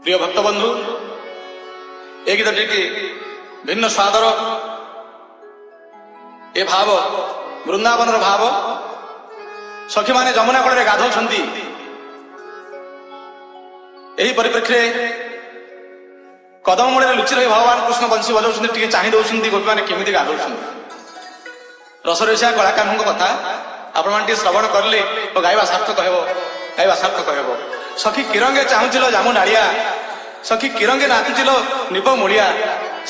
প্রিয় ভক্তবন্ধু, এই গীতটি ভিন্ন স্বাদর এ ভাব বৃন্দাবনর ভাব। সখী মানে যমুনা কূଳରେ ଗାଧଉଛନ୍ତି। ଏହି ପରିପ୍ରେକ୍ଷୀରେ କଦମ ମୂଳରେ ଲୁଚି ରହି ଭଗବାନ କୃଷ୍ଣ ବଂଶୀ ବଜାଉଛନ୍ତି, ଟିକେ ଚାହିଁ ଦେଉଛନ୍ତି ଗୋପୀମାନେ କେମିତି ଗାଧଉଛନ୍ତି। ରସରସିଆ କଳାକାରଙ୍କ କଥା ଆପଣମାନେ ଟିକେ ଶ୍ରବଣ କରିଲେ ଓ ଗାଇବା ସାର୍ଥକ ହେବ, ଗାଇବା ସାର୍ଥକ ହେବ। ସଖୀ କିରଙ୍ଗେ ଚାହୁଁଥିଲ ଜାମୁ ନାଳିଆ, ସଖୀ କିରଙ୍ଗେ ନାଚୁଥିଲ ନିପ ମୂଳିଆ,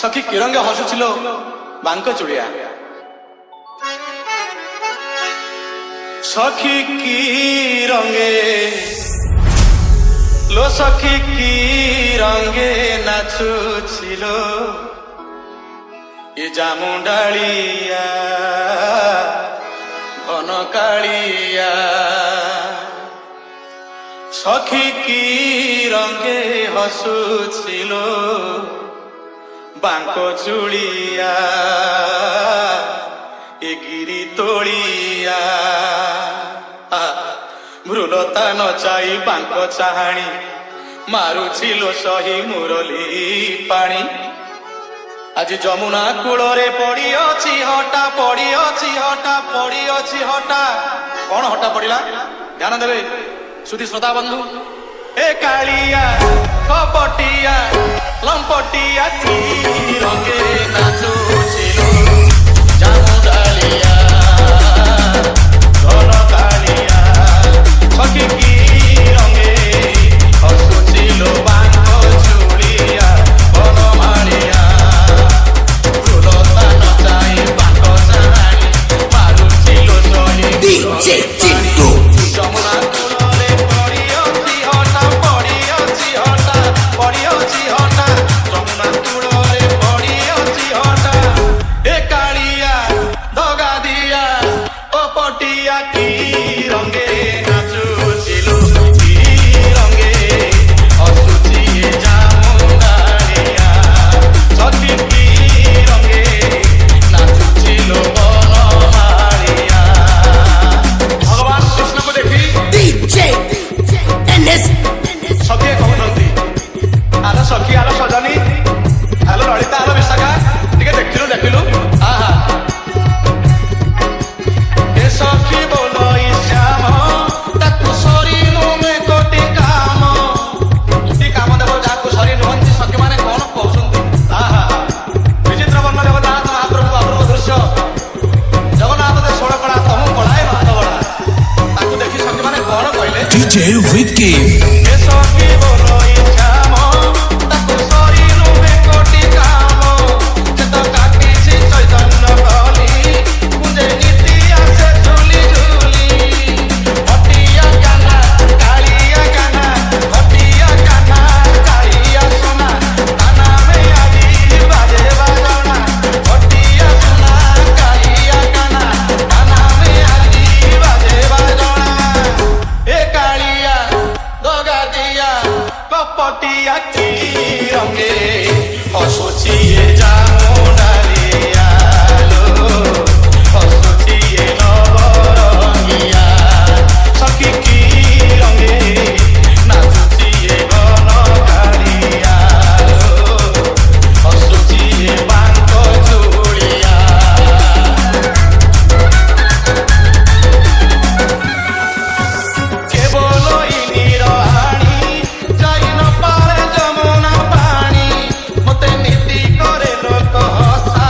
ସଖୀ କିରଙ୍ଗେ ହସୁଥିଲ ବାଙ୍କ ଚୁଳିଆ। সখী কি রঙে লো সখী কি রঙে নাচুছিল এ জামুডালিয়া ঘন কালিয়া। সখী কি রঙে হসুছিল বাঙ্ক চুড়িয়া এ গিরি তোড়িয়া। মৃলতা নচাই বাঙ্ক চাহাণী মারুছিল সহি মুরলী পাଣି। আজি যমুনা কূଳରେ পড়িଅଛି হটা, পড়িଅଛି হটা, পড়িଅଛି হটা। କଣ ହଟା ପଡିଲା ଧ୍ୟାନ ଦେବେ ସୁଧୀ ଶ୍ରୋତା ବନ୍ଧୁ। ଏ କାଳିଆ କପଟିଆ ଲମ୍ପଟିଆ କି ରଙ୍ଗେ ନାଚୁছিল ଜାମୁଡାଳିଆ ঘন কালিয়া। সখী কি রঙে হসুছিল বাঙ্ক চুড়িয়া বনমালিয়া। ফুলতা নচাই বাঙ্ক চাহাণী মারুছিল সহি DJ Chintu। যমুনা কূଳରେ পড়িଅছি হটা, পড়িଅছি হটা, পড়িଅছি হটা। যমুনা কূଳରେ পড়িଅছি হটা। এ কালিয়া দগা দিয়া ও পটিয়া কি রঙে নাচুছিল, কি রঙে হসুছি এ জামুডালিয়া। সখী কি রঙে নাচুছিল বনমালিয়া। ভগবান কৃষ্ণକୁ ଦେଖି DJ NS। ସଖୀ କହୁଛନ୍ତି, ଆଲୋ ସଖୀ, ଆଲୋ ସଜନୀ, ଆଲୋ ଲଳିତା, ଆଲୋ ବିଶାଖା, ଟିକେ ଦେଖିଲୁ ଦେଖିଲୁ। ଆହା ଏ ସଖୀ ବୋଲଇ ଶ୍ୟାମ ତାକୁ ସରି ନୁହେଁ କୋଟି କାମ। କି କାମ ଦେବ ଯାହାକୁ ସରି ନୁହନ୍ତି। ସଖୀ ମାନେ କଣ କହୁଛନ୍ତି। ଆହା ବିଚିତ୍ର ବର୍ଣ୍ଣ ଜଗନ୍ନାଥ ମହାପ୍ରଭୁ ଅପୂର୍ବ ଦୃଶ୍ୟ। ଜଗନ୍ନାଥ ଦେ ଷୋଳ କଳା ତମୁ କଳାଏ ଭାତ ବଳା। ତାକୁ ଦେଖି ସଖୀ ମାନେ କଣ କହିଲେ। DJ Vicky। ଏ ସଖୀ ବୋଲଇ ଶ୍ୟାମ ତାକୁ ସରି ନୁହେଁ କୋଟି କାମ। ସେ ତ କାଟିଛି ଚୈତନ୍ୟ କଲି କୁଞ୍ଜେ ନୀତି ଆସେ ଝୁଲି ଝୁଲି। ହଟିଆ କାହ୍ନା କାଳିଆ କାହ୍ନା, ହଟିଆ କାହ୍ନା କାଳିଆ ସୁନା। କାହ୍ନା ମେ ଆଜି ବାଜେ ବାଜଣା, ହଟିଆ ସୁନା କାଳିଆ କାହ୍ନା। କାହ୍ନା ମେ ଆଜି ବାଜେ ବାଜଣା। ଏ କାଳିଆ ଦଗା দিয়া কপটিয়া কি রঙে হসুছি এ জামুডালিয়া লো, হসুছি এ নবরঙ্গিয়া। সখী কি রঙে নাচুছি এ ঘন কালিয়া লো, হসুছি এ বাঙ্ক চুড়িয়া। কেবল ইনির হাড়ি যাই ন পারে যমুনা পানি। মতে নীতি করে লোক হসা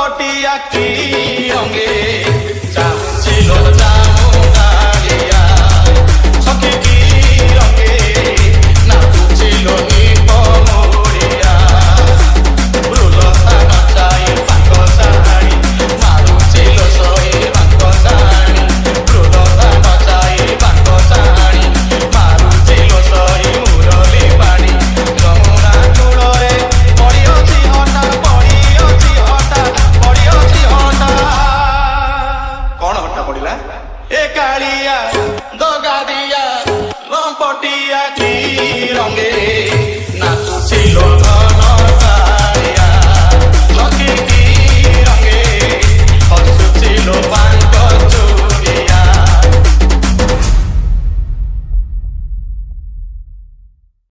ଫଟୋଟି ଆଖି ରଙ୍ଗେ